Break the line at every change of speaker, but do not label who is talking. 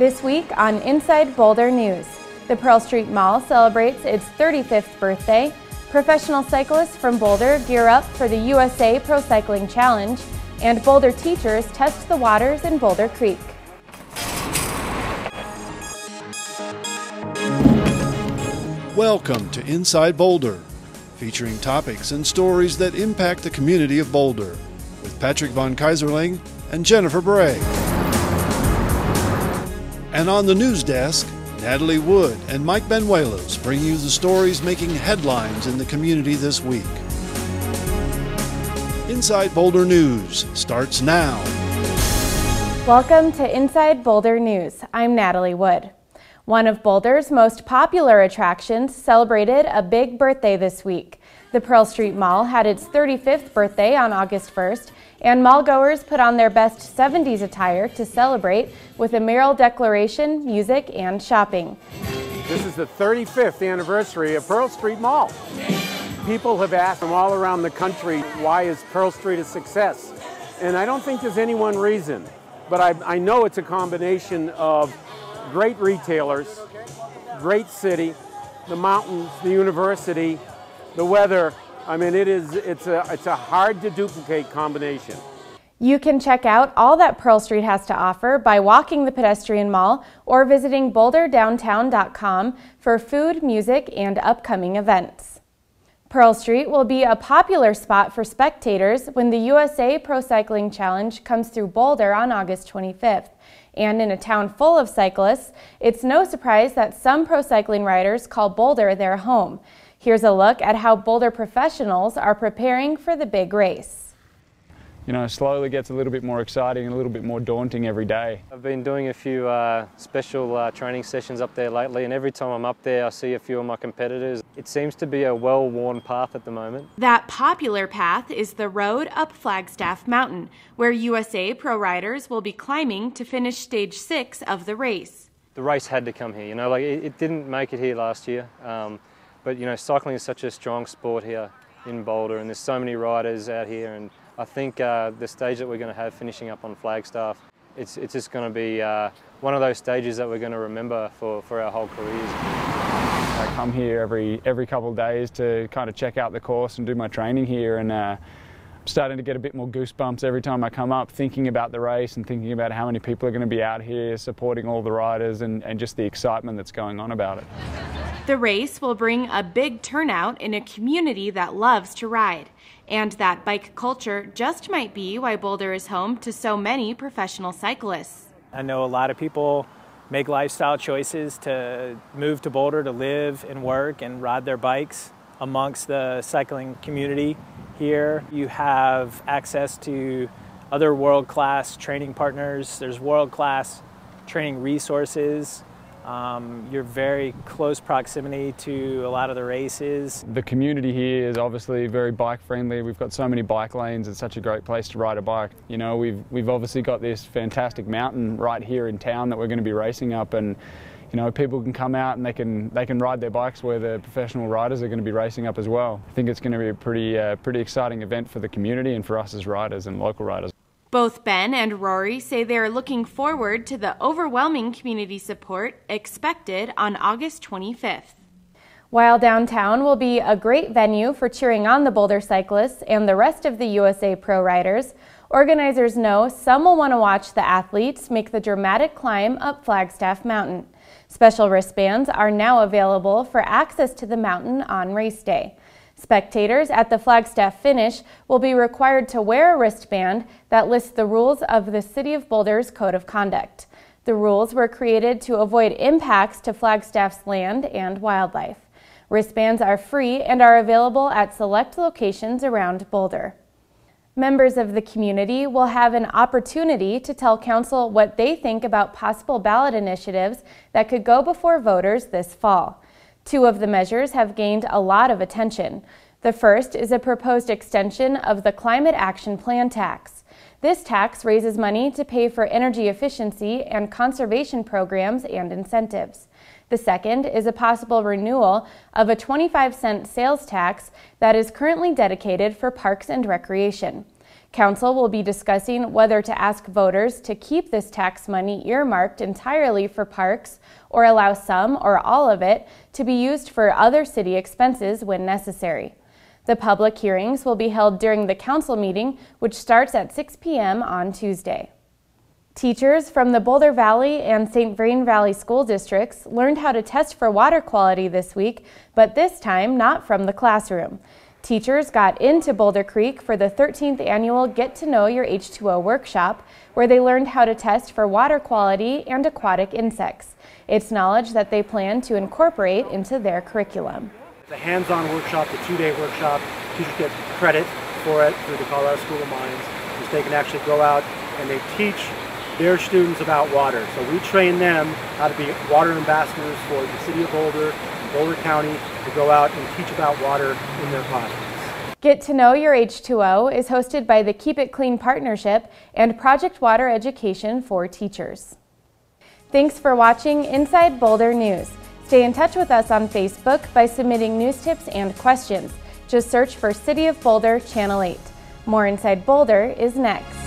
This week on Inside Boulder News, the Pearl Street Mall celebrates its 35th birthday, professional cyclists from Boulder gear up for the USA Pro Cycling Challenge, and Boulder teachers test the waters in Boulder Creek.
Welcome to Inside Boulder, featuring topics and stories that impact the community of Boulder, with Patrick von Kaiserling and Jennifer Bray. And on the news desk, Natalie Wood and Mike Benuelos bring you the stories making headlines in the community this week. Inside Boulder News starts now.
Welcome to Inside Boulder News. I'm Natalie Wood. One of Boulder's most popular attractions celebrated a big birthday this week. The Pearl Street Mall had its 35th birthday on August 1st, and mall-goers put on their best 70s attire to celebrate with a mural declaration, music, and shopping.
This is the 35th anniversary of Pearl Street Mall. People have asked from all around the country, why is Pearl Street a success? And I don't think there's any one reason, but I know it's a combination of great retailers, great city, the mountains, the university, the weather. I mean, it's a hard to duplicate combination.
You can check out all that Pearl Street has to offer by walking the pedestrian mall or visiting boulderdowntown.com for food, music, and upcoming events. Pearl Street will be a popular spot for spectators when the USA Pro Cycling Challenge comes through Boulder on August 25th. And in a town full of cyclists, it's no surprise that some pro cycling riders call Boulder their home. Here's a look at how Boulder professionals are preparing for the big race.
You know, slowly gets a little bit more exciting and a little bit more daunting every day.
I've been doing a few special training sessions up there lately, and every time I'm up there I see a few of my competitors. It seems to be a well-worn path at the moment.
That popular path is the road up Flagstaff Mountain, where USA Pro riders will be climbing to finish stage 6 of the race.
The race had to come here, you know, like it didn't make it here last year. But you know, cycling is such a strong sport here in Boulder, and there's so many riders out here, and I think the stage that we're going to have finishing up on Flagstaff, it's just going to be one of those stages that we're going to remember for our whole careers.
I come here every couple of days to kind of check out the course and do my training here, and I'm starting to get a bit more goosebumps every time I come up, thinking about the race and thinking about how many people are going to be out here supporting all the riders and just the excitement that's going on about it.
The race will bring a big turnout in a community that loves to ride. And that bike culture just might be why Boulder is home to so many professional cyclists.
I know a lot of people make lifestyle choices to move to Boulder to live and work and ride their bikes amongst the cycling community here. You have access to other world-class training partners. There's world-class training resources. You're very close proximity to a lot of the races.
The community here is obviously very bike friendly. We've got so many bike lanes. It's such a great place to ride a bike. You know, we've obviously got this fantastic mountain right here in town that we're going to be racing up, and you know, people can come out and they can ride their bikes where the professional riders are going to be racing up as well. I think it's going to be a pretty exciting event for the community and for us as riders and local riders.
Both Ben and Rory say they are looking forward to the overwhelming community support expected on August 25th. While downtown will be a great venue for cheering on the Boulder cyclists and the rest of the USA Pro riders, organizers know some will want to watch the athletes make the dramatic climb up Flagstaff Mountain. Special wristbands are now available for access to the mountain on race day. Spectators at the Flagstaff finish will be required to wear a wristband that lists the rules of the City of Boulder's Code of Conduct. The rules were created to avoid impacts to Flagstaff's land and wildlife. Wristbands are free and are available at select locations around Boulder. Members of the community will have an opportunity to tell council what they think about possible ballot initiatives that could go before voters this fall. Two of the measures have gained a lot of attention. The first is a proposed extension of the Climate Action Plan tax. This tax raises money to pay for energy efficiency and conservation programs and incentives. The second is a possible renewal of a 25-cent sales tax that is currently dedicated for parks and recreation. Council will be discussing whether to ask voters to keep this tax money earmarked entirely for parks or allow some or all of it to be used for other city expenses when necessary. The public hearings will be held during the council meeting, which starts at 6 p.m. on Tuesday. Teachers from the Boulder Valley and St. Vrain Valley school districts learned how to test for water quality this week, but this time not from the classroom. Teachers got into Boulder Creek for the 13th annual Get to Know Your H2O workshop, where they learned how to test for water quality and aquatic insects. It's knowledge that they plan to incorporate into their curriculum.
It's a hands-on workshop, the 2-day workshop. Teachers get credit for it through the Colorado School of Mines, because they can actually go out and they teach their students about water. So we train them how to be water ambassadors for the city of Boulder, Boulder County, to go out and teach about water in their classrooms.
Get to Know Your H2O is hosted by the Keep It Clean Partnership and Project Water Education for Teachers. Thanks for watching Inside Boulder News. Stay in touch with us on Facebook by submitting news tips and questions. Just search for City of Boulder Channel 8. More Inside Boulder is next.